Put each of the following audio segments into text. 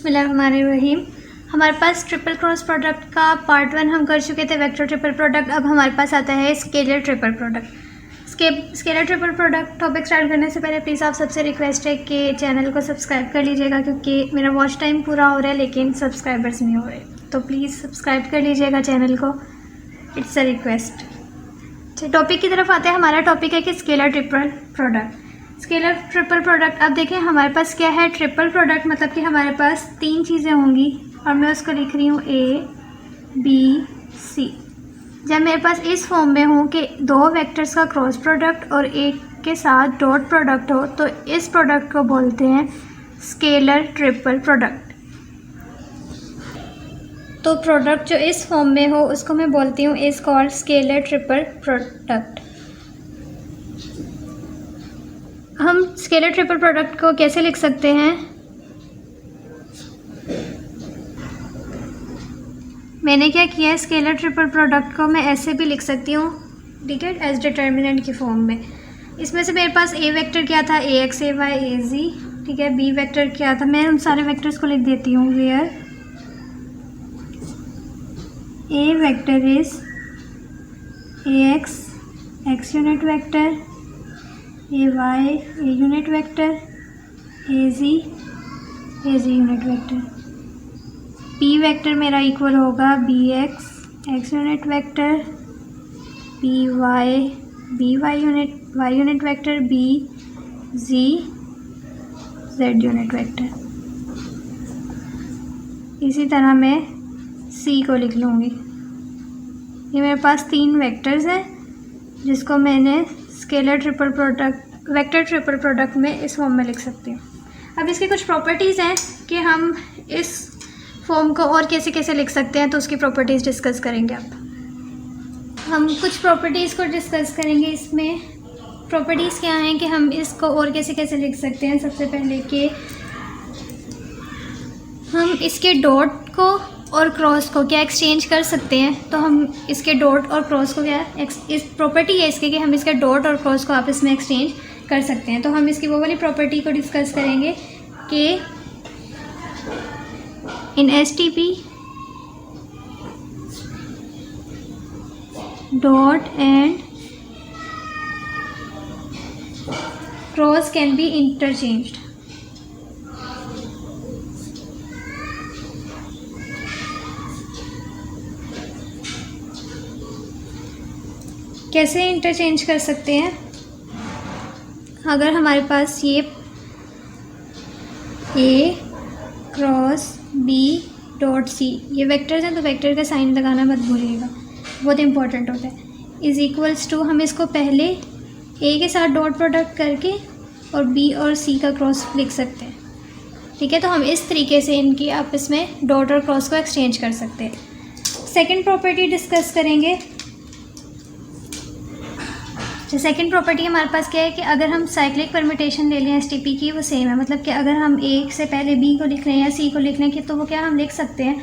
बिस्मिल्लाहिर्रहमानिर्रहीम। हमारे पास triple cross product का पार्ट 1 हम कर चुके थे, वेक्टर ट्रिपल प्रोडक्ट। अब हमारे पास आता है scalar triple product. Scalar triple product topic start करने से पहले प्लीज़ आप सबसे रिक्वेस्ट है कि चैनल को सब्सक्राइब कर लीजिएगा, क्योंकि मेरा वॉच टाइम पूरा हो रहा है लेकिन सब्सक्राइबर्स नहीं हो रहे, तो प्लीज़ सब्सक्राइब कर लीजिएगा चैनल को, इट्स अ रिक्वेस्ट। टॉपिक की तरफ आते हैं। हमारा टॉपिक है कि scalar triple product. Scalar triple product, अब देखें हमारे पास क्या है। ट्रिपल प्रोडक्ट मतलब कि हमारे पास 3 चीज़ें होंगी और मैं उसको लिख रही हूँ A B C। जब मेरे पास इस फॉर्म में हो कि 2 वेक्टर्स का क्रॉस प्रोडक्ट और एक के साथ डॉट प्रोडक्ट हो, तो इस प्रोडक्ट को बोलते हैं स्केलर ट्रिपल प्रोडक्ट। तो प्रोडक्ट जो इस फॉर्म में हो उसको मैं बोलती हूँ is called scalar triple product. हम स्केलर ट्रिपल प्रोडक्ट को कैसे लिख सकते हैं? मैंने क्या किया है, स्केलर ट्रिपल प्रोडक्ट को मैं ऐसे भी लिख सकती हूँ, ठीक है, एज डिटर्मिनेंट की फॉर्म में। इसमें से मेरे पास ए वेक्टर क्या था, AX AY AZ, ठीक है। बी वेक्टर क्या था, मैं उन सारे वेक्टर्स को लिख देती हूँ। Where a vector is AX X unit vector, AY A unit vector, AZ unit vector. P vector मेरा इक्वल होगा BX X unit vector, BY unit vector, BZ Z unit vector. इसी तरह मैं C को लिख लूँगी। ये मेरे पास 3 वेक्टर्स हैं जिसको मैंने scalar triple product, vector triple product में इस फॉर्म में लिख सकती हूँ। अब इसकी कुछ प्रॉपर्टीज़ हैं कि हम इस फॉर्म को और कैसे कैसे लिख सकते हैं, तो उसकी प्रॉपर्टीज़ डिस्कस करेंगे। अब हम कुछ प्रॉपर्टीज़ को डिस्कस करेंगे। इसमें प्रॉपर्टीज़ क्या हैं कि हम इसको और कैसे कैसे लिख सकते हैं। सबसे पहले कि हम इसके डॉट को और क्रॉस को क्या एक्सचेंज कर सकते हैं, तो हम इसके डॉट और क्रॉस को क्या इस प्रॉपर्टी है इसके कि हम इसके डॉट और क्रॉस को आपस में एक्सचेंज कर सकते हैं। तो हम इसकी वो वाली प्रॉपर्टी को डिस्कस करेंगे कि इन STP dot and cross can be interchanged. कैसे इंटरचेंज कर सकते हैं? अगर हमारे पास ये A क्रॉस B डॉट C ये वेक्टर्स हैं, तो वेक्टर का साइन लगाना मत भूलिएगा, बहुत इंपॉर्टेंट होता है। इज़ इक्वल्स टू, हम इसको पहले A के साथ डॉट प्रोडक्ट करके और B और C का क्रॉस लिख सकते हैं, ठीक है। तो हम इस तरीके से इनकी आपस में डॉट और क्रॉस को एक्सचेंज कर सकते हैं। सेकेंड प्रॉपर्टी डिस्कस करेंगे। सेकेंड प्रॉपर्टी हमारे पास क्या है कि अगर हम साइक्लिक परम्यूटेशन ले लें STP की, वो सेम है। मतलब कि अगर हम A से पहले B को लिख रहे हैं या C को लिख रहे हैं, तो वो क्या हम लिख सकते हैं।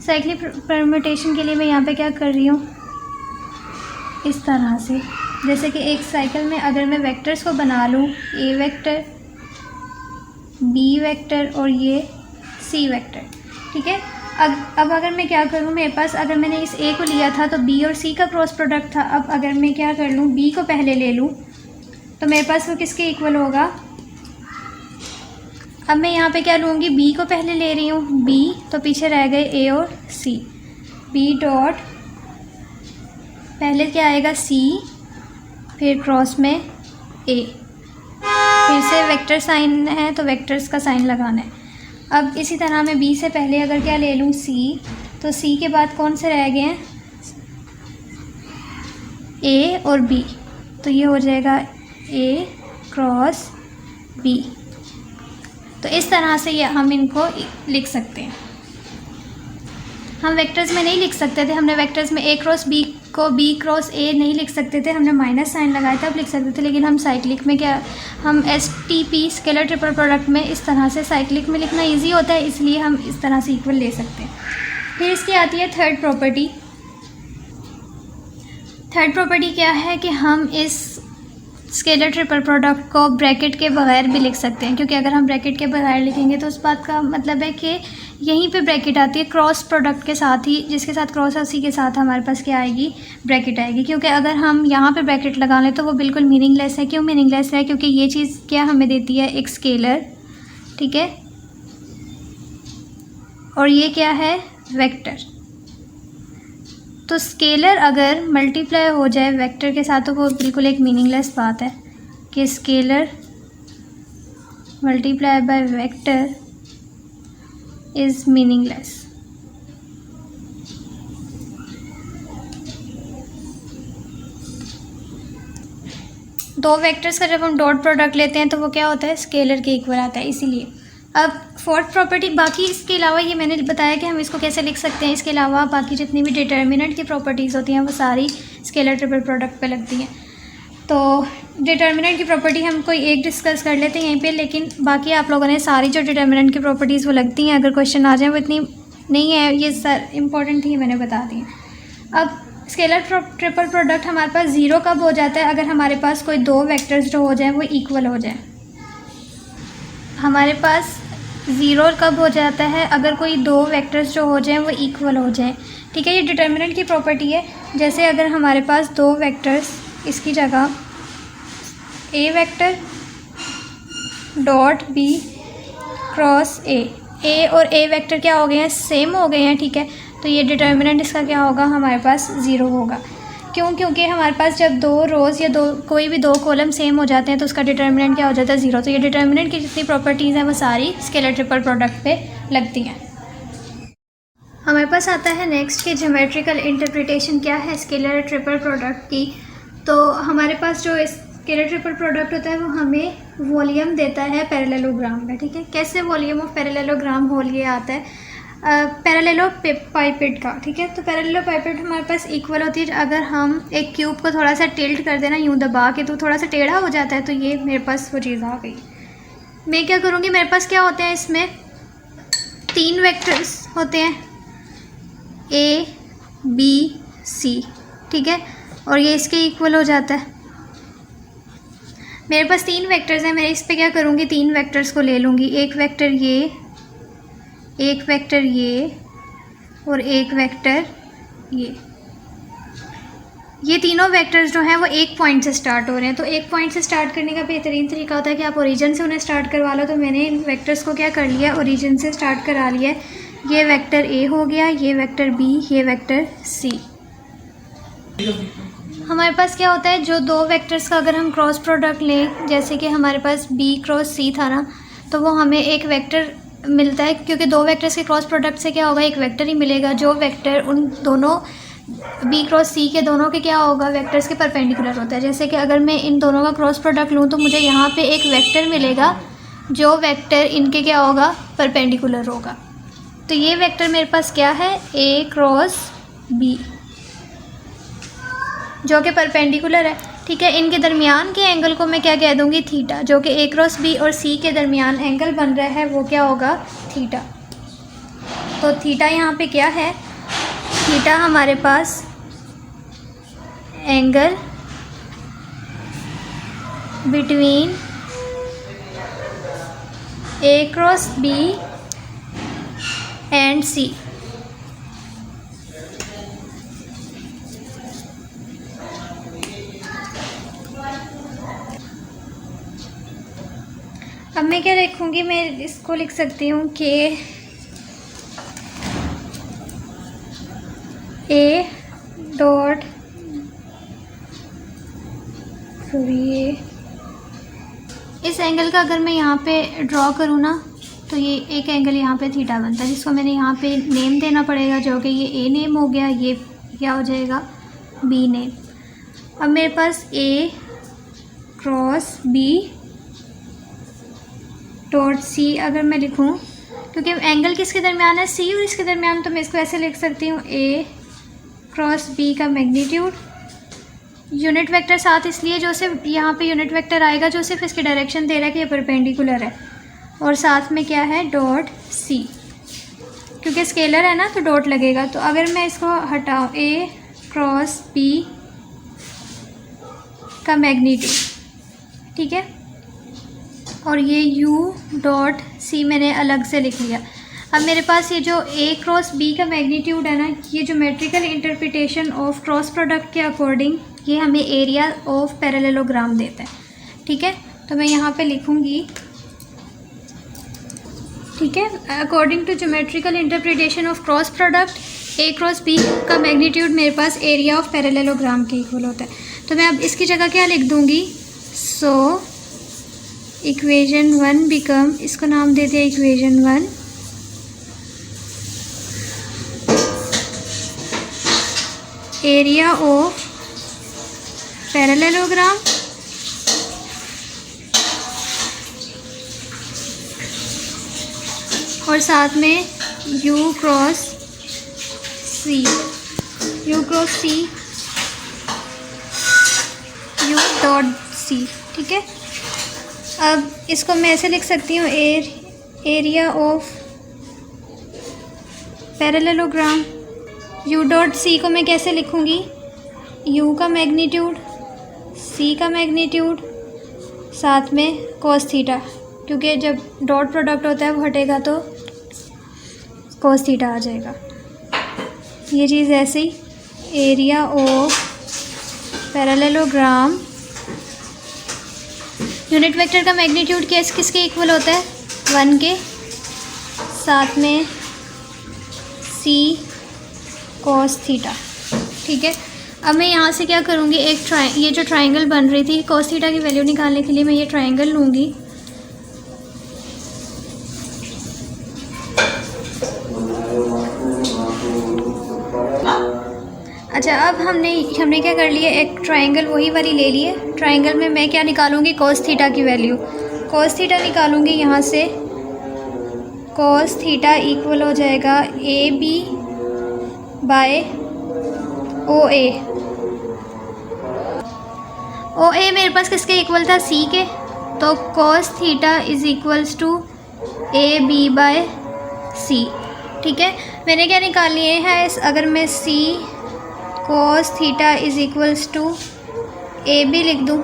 साइक्लिक परम्यूटेशन के लिए मैं यहाँ पे क्या कर रही हूँ, इस तरह से, जैसे कि एक साइकिल में अगर मैं वेक्टर्स को बना लूँ, A वेक्टर, B वेक्टर और ये C वेक्टर, ठीक है। अब अगर मैं क्या करूँ, मेरे पास अगर मैंने इस A को लिया था तो B और C का क्रॉस प्रोडक्ट था। अब अगर मैं क्या कर लूँ, B को पहले ले लूँ, तो मेरे पास वो किसके इक्वल होगा। अब मैं यहाँ पे क्या लूँगी, B को पहले ले रही हूँ, B, तो पीछे रह गए A और C। B डॉट पहले क्या आएगा C, फिर क्रॉस में A, फिर से वेक्टर साइन है तो वेक्टर्स का साइन लगाना है। अब इसी तरह मैं B से पहले अगर क्या ले लूँ C, तो C के बाद कौन से रह गए हैं, A और B, तो ये हो जाएगा A क्रॉस B। तो इस तरह से ये हम इनको लिख सकते हैं। हम वेक्टर्स में नहीं लिख सकते थे, हमने वेक्टर्स में A क्रॉस B को B क्रॉस A नहीं लिख सकते थे, हमने माइनस साइन लगाया था, अब लिख सकते थे। लेकिन हम साइक्लिक में क्या, हम STP स्केलर ट्रिपल प्रोडक्ट में इस तरह से साइक्लिक में लिखना इजी होता है, इसलिए हम इस तरह से इक्वल ले सकते हैं। फिर इसकी आती है थर्ड प्रॉपर्टी। थर्ड प्रॉपर्टी क्या है कि हम इस स्केलर ट्रिपल प्रोडक्ट को ब्रैकेट के बगैर भी लिख सकते हैं, क्योंकि अगर हम ब्रैकेट के बगैर लिखेंगे तो उस बात का मतलब है कि यहीं पे ब्रैकेट आती है क्रॉस प्रोडक्ट के साथ ही, जिसके साथ क्रॉस है उसी के साथ हमारे पास क्या आएगी, ब्रैकेट आएगी। क्योंकि अगर हम यहाँ पे ब्रैकेट लगा लें तो वो बिल्कुल मीनिंगलेस है। क्यों मीनिंगलेस है? क्योंकि ये चीज़ क्या हमें देती है, एक स्केलर, ठीक है, और ये क्या है, वेक्टर। तो स्केलर अगर मल्टीप्लाई हो जाए वेक्टर के साथ तो वो बिल्कुल एक मीनिंगलेस बात है कि scalar multiply by vector is meaningless. दो वेक्टर्स का जब हम डॉट प्रोडक्ट लेते हैं तो वो क्या होता है, स्केलर के इक्वल आता है। इसीलिए अब फोर्थ प्रॉपर्टी, बाकी इसके अलावा ये मैंने बताया कि हम इसको कैसे लिख सकते हैं, इसके अलावा बाकी जितनी भी डिटर्मिनेंट की प्रॉपर्टीज़ होती हैं वो सारी स्केलर ट्रिपल प्रोडक्ट पे लगती हैं। तो डिटर्मिनेंट की प्रॉपर्टी हम कोई एक डिस्कस कर लेते हैं यहीं पे, लेकिन बाकी आप लोगों ने सारी जो डिटर्मिनेंट की प्रॉपर्टीज़ वो लगती हैं, अगर क्वेश्चन आ जाए वो इतनी नहीं है, ये सर इंपॉर्टेंट थी, मैंने बता दी। अब स्केलर ट्रिपल प्रोडक्ट हमारे पास ज़ीरो कब हो जाता है, अगर हमारे पास कोई दो वेक्टर्स जो हो जाए वो इक्वल हो जाए। हमारे पास ज़ीरो कब हो जाता है, अगर कोई दो वेक्टर्स जो हो जाएं वो इक्वल हो जाएं, ठीक है। ये डिटर्मिनेंट की प्रॉपर्टी है। जैसे अगर हमारे पास दो वेक्टर्स, इसकी जगह A vector dot B cross A और ए वेक्टर क्या हो गए हैं, सेम हो गए हैं, ठीक है। तो ये डिटर्मिनेंट इसका क्या होगा, हमारे पास ज़ीरो होगा। क्यों? क्योंकि हमारे पास जब दो रोज़ या कोई भी दो कॉलम सेम हो जाते हैं तो उसका डिटर्मिनेंट क्या हो जाता है, ज़ीरो। तो ये डिटर्मिनेंट की जितनी प्रॉपर्टीज़ हैं वो सारी स्केलर ट्रिपल प्रोडक्ट पे लगती हैं। हमारे पास आता है नेक्स्ट कि ज्योमेट्रिकल इंटरप्रिटेशन क्या है स्केलर ट्रिपल प्रोडक्ट की। तो हमारे पास जो स्केलर ट्रिपल प्रोडक्ट होता है वो हमें वॉल्यूम देता है पैरेललोग्राम का, ठीक है। कैसे वॉल्यूम ऑफ पैरेललोग्राम होल ये आता है, पैरेललो पाइपेट का, ठीक है। तो पैरेललो पाइपेट हमारे पास इक्वल होती है। अगर हम एक क्यूब को थोड़ा सा टिल्ट कर देना यूँ दबा के तो थोड़ा सा टेढ़ा हो जाता है, तो ये मेरे पास वो चीज़ आ गई। मैं क्या करूँगी, मेरे पास क्या होते हैं, इसमें तीन वेक्टर्स होते हैं ए बी सी, ठीक है, और ये इसके इक्वल हो जाता है। मेरे पास तीन वेक्टर्स हैं, मैं इस पर क्या करूँगी, तीन वेक्टर्स को ले लूँगी, एक वेक्टर ये, एक वेक्टर ये और एक वेक्टर ये तीनों वेक्टर्स जो हैं वो एक पॉइंट से स्टार्ट हो रहे हैं। तो एक पॉइंट से स्टार्ट करने का बेहतरीन तरीका होता है कि आप ओरिजिन से उन्हें स्टार्ट करवा लो। तो मैंने इन वेक्टर्स को क्या कर लिया, ओरिजिन से स्टार्ट करा लिया। ये वेक्टर ए हो गया, ये वेक्टर बी, ये वेक्टर सी। हमारे पास क्या होता है, जो दो वेक्टर्स का अगर हम क्रॉस प्रोडक्ट लें, जैसे कि हमारे पास बी क्रॉस सी था ना, तो वो हमें एक वेक्टर मिलता है। क्योंकि दो वेक्टर्स के क्रॉस प्रोडक्ट से क्या होगा, एक वेक्टर ही मिलेगा। जो वेक्टर उन दोनों बी क्रॉस सी के दोनों के क्या होगा, वेक्टर्स के परपेंडिकुलर होता है। जैसे कि अगर मैं इन दोनों का क्रॉस प्रोडक्ट लूँ तो मुझे यहाँ पे एक वेक्टर मिलेगा जो वेक्टर इनके क्या होगा, परपेंडिकुलर होगा। तो ये वेक्टर मेरे पास क्या है, ए क्रॉस बी, जो कि परपेंडिकुलर है, ठीक है। इनके दरमियान के एंगल को मैं क्या कह दूँगी, थीटा, जो कि ए क्रॉस बी और सी के दरमियान एंगल बन रहा है वो क्या होगा, थीटा। तो थीटा यहाँ पे क्या है, थीटा हमारे पास angle between A cross B and C. अब मैं क्या लिखूँगी, मैं इसको लिख सकती हूँ कि ए डॉट ये इस एंगल का अगर मैं यहाँ पे ड्रॉ करूँ ना, तो ये एक एंगल यहाँ पे थीटा बनता है, जिसको मैंने यहाँ पे नेम देना पड़ेगा, जो कि ये ए नेम हो गया, ये क्या हो जाएगा, बी नेम। अब मेरे पास A cross B dot C अगर मैं लिखूँ, क्योंकि एंगल किसके दरमियान है, सी और इसके दरमियान, तो मैं इसको ऐसे लिख सकती हूँ, ए क्रॉस बी का मैग्नीट्यूड, यूनिट वेक्टर साथ इसलिए जो सिर्फ यहाँ पे यूनिट वेक्टर आएगा जो सिर्फ इसकी डायरेक्शन दे रहा है कि ये परपेंडिकुलर है, और साथ में क्या है, डॉट सी, क्योंकि स्केलर है ना तो डॉट लगेगा। तो अगर मैं इसको हटाऊँ, ए क्रॉस बी का मैग्नीट्यूड, ठीक है, और ये u डॉट c मैंने अलग से लिख लिया। अब मेरे पास ये जो a क्रॉस b का मैग्नीट्यूड है ना, ये geometrical interpretation of cross product के अकॉर्डिंग ये हमें एरिया ऑफ पैरेललोग्राम देता है। ठीक है, तो मैं यहाँ पे लिखूँगी, ठीक है, according to geometrical interpretation of cross product a क्रॉस b का मैग्नीट्यूड मेरे पास एरिया ऑफ पैरेललोग्राम के इक्वल होता है। तो मैं अब इसकी जगह क्या लिख दूँगी, सो इक्वेशन 1 बिकम, इसको नाम दे दिया इक्वेशन 1, एरिया ऑफ पैरेललोग्राम और साथ में u cross c, u dot c। ठीक है, अब इसको मैं ऐसे लिख सकती हूँ, area of parallelogram. u dot c को मैं कैसे लिखूँगी, u का मैग्नीट्यूड, c का मैग्नीट्यूड, साथ में cos थीटा, क्योंकि जब डॉट प्रोडक्ट होता है वो हटेगा तो cos थीटा आ जाएगा। ये चीज़ ऐसे ही, area of parallelogram, unit vector का मैग्नीट्यूड किसके इक्वल होता है, 1 के, साथ में c cos थीटा। ठीक है, अब मैं यहाँ से क्या करूँगी, ये जो ट्राइंगल बन रही थी, cos थीटा की वैल्यू निकालने के लिए मैं ये ट्राइंगल लूँगी। अच्छा, अब हमने क्या कर लिया, एक ट्राइंगल वही वाली ले लिए। ट्राइंगल में मैं क्या निकालूंगी, cos थीटा की वैल्यू, cos थीटा निकालूंगी यहाँ से। cos थीटा इक्वल हो जाएगा AB बाय OA। OA मेरे पास किसके इक्वल था, C के, तो cos theta is equals to AB by C। ठीक है, मैंने क्या निकाल लिए है, अगर मैं C cos theta is equals to AB लिख दूँ।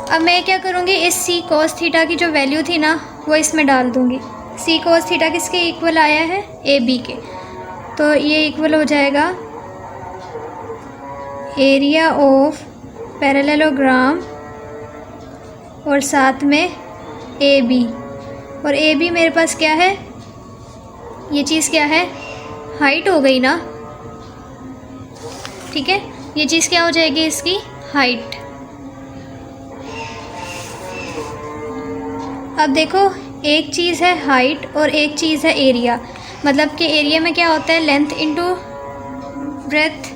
अब मैं क्या करूँगी, इस C cos थीटा की जो वैल्यू थी ना वो इसमें डाल दूँगी। C cos थीटा किसके इक्वल आया है, AB के, तो ये इक्वल हो जाएगा एरिया ऑफ पैरेललोग्राम और साथ में AB, और AB मेरे पास क्या है, ये चीज़ क्या है, हाइट हो गई ना। ठीक है, ये चीज़ क्या हो जाएगी, इसकी हाइट। अब देखो, एक चीज़ है हाइट और एक चीज़ है एरिया, मतलब कि एरिया में क्या होता है, लेंथ इनटू ब्रेथ,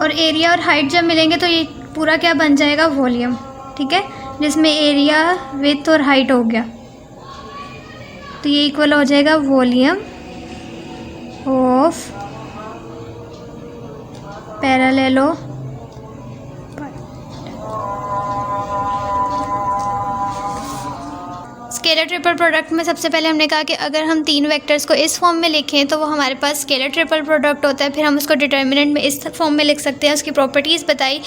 और एरिया और हाइट जब मिलेंगे तो ये पूरा क्या बन जाएगा, वॉल्यूम। ठीक है, जिसमें एरिया विड्थ और हाइट हो गया, तो ये इक्वल हो जाएगा वॉल्यूम ऑफ पैरेललो। स्केलर ट्रिपल प्रोडक्ट में सबसे पहले हमने कहा कि अगर हम 3 वेक्टर्स को इस फॉर्म में लिखें तो वो हमारे पास स्केलर ट्रिपल प्रोडक्ट होता है। फिर हम उसको डिटर्मिनेंट में इस फॉर्म में लिख सकते हैं। उसकी प्रॉपर्टीज़ बताई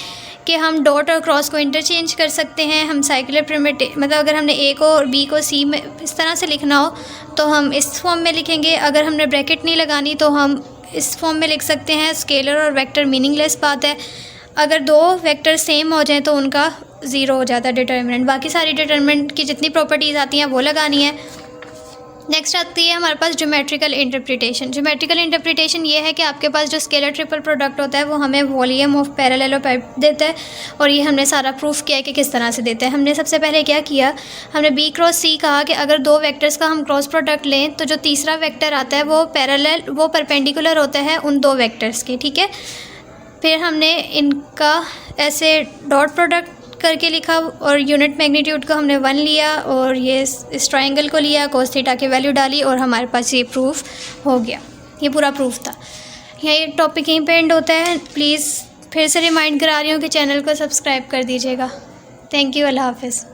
कि हम डॉट और क्रॉस को इंटरचेंज कर सकते हैं। हम साइक्लर प्रिमिटिव, मतलब अगर हमने ए को और बी को सी में इस तरह से लिखना हो तो हम इस फॉर्म में लिखेंगे। अगर हमने ब्रैकेट नहीं लगानी तो हम इस फॉर्म में लिख सकते हैं। स्केलर और वेक्टर मीनिंगलेस बात है। अगर 2 वेक्टर सेम हो जाएं तो उनका 0 हो जाता है डिटर्मिनेंट। बाकी सारी डिटर्मिनेंट की जितनी प्रॉपर्टीज़ आती हैं वो लगानी है। नेक्स्ट आती है हमारे पास ज्योमेट्रिकल इंटरप्रिटेशन। ज्योमेट्रिकल इंटरप्रिटेशन ये है कि आपके पास जो स्केलर ट्रिपल प्रोडक्ट होता है वो हमें वॉल्यूम ऑफ पैरेललोग्राम देता है, और ये हमने सारा प्रूफ किया है कि किस तरह से देता है। हमने सबसे पहले क्या किया, हमने बी क्रॉस सी कहा कि अगर 2 वेक्टर्स का हम क्रॉस प्रोडक्ट लें तो जो तीसरा वेक्टर आता है वो परपेंडिकुलर होता है उन 2 वेक्टर्स के। ठीक है, फिर हमने इनका ऐसे डॉट प्रोडक्ट करके लिखा और यूनिट मैग्नीट्यूड को हमने 1 लिया और ये इस ट्रायंगल को लिया, कोस थीटा की वैल्यू डाली और हमारे पास ये प्रूफ हो गया। ये पूरा प्रूफ था। ये टॉपिक यहीं पे एंड होता है। प्लीज़ फिर से रिमाइंड करा रही हूँ कि चैनल को सब्सक्राइब कर दीजिएगा। थैंक यू, अल्लाह हाफ़िज़।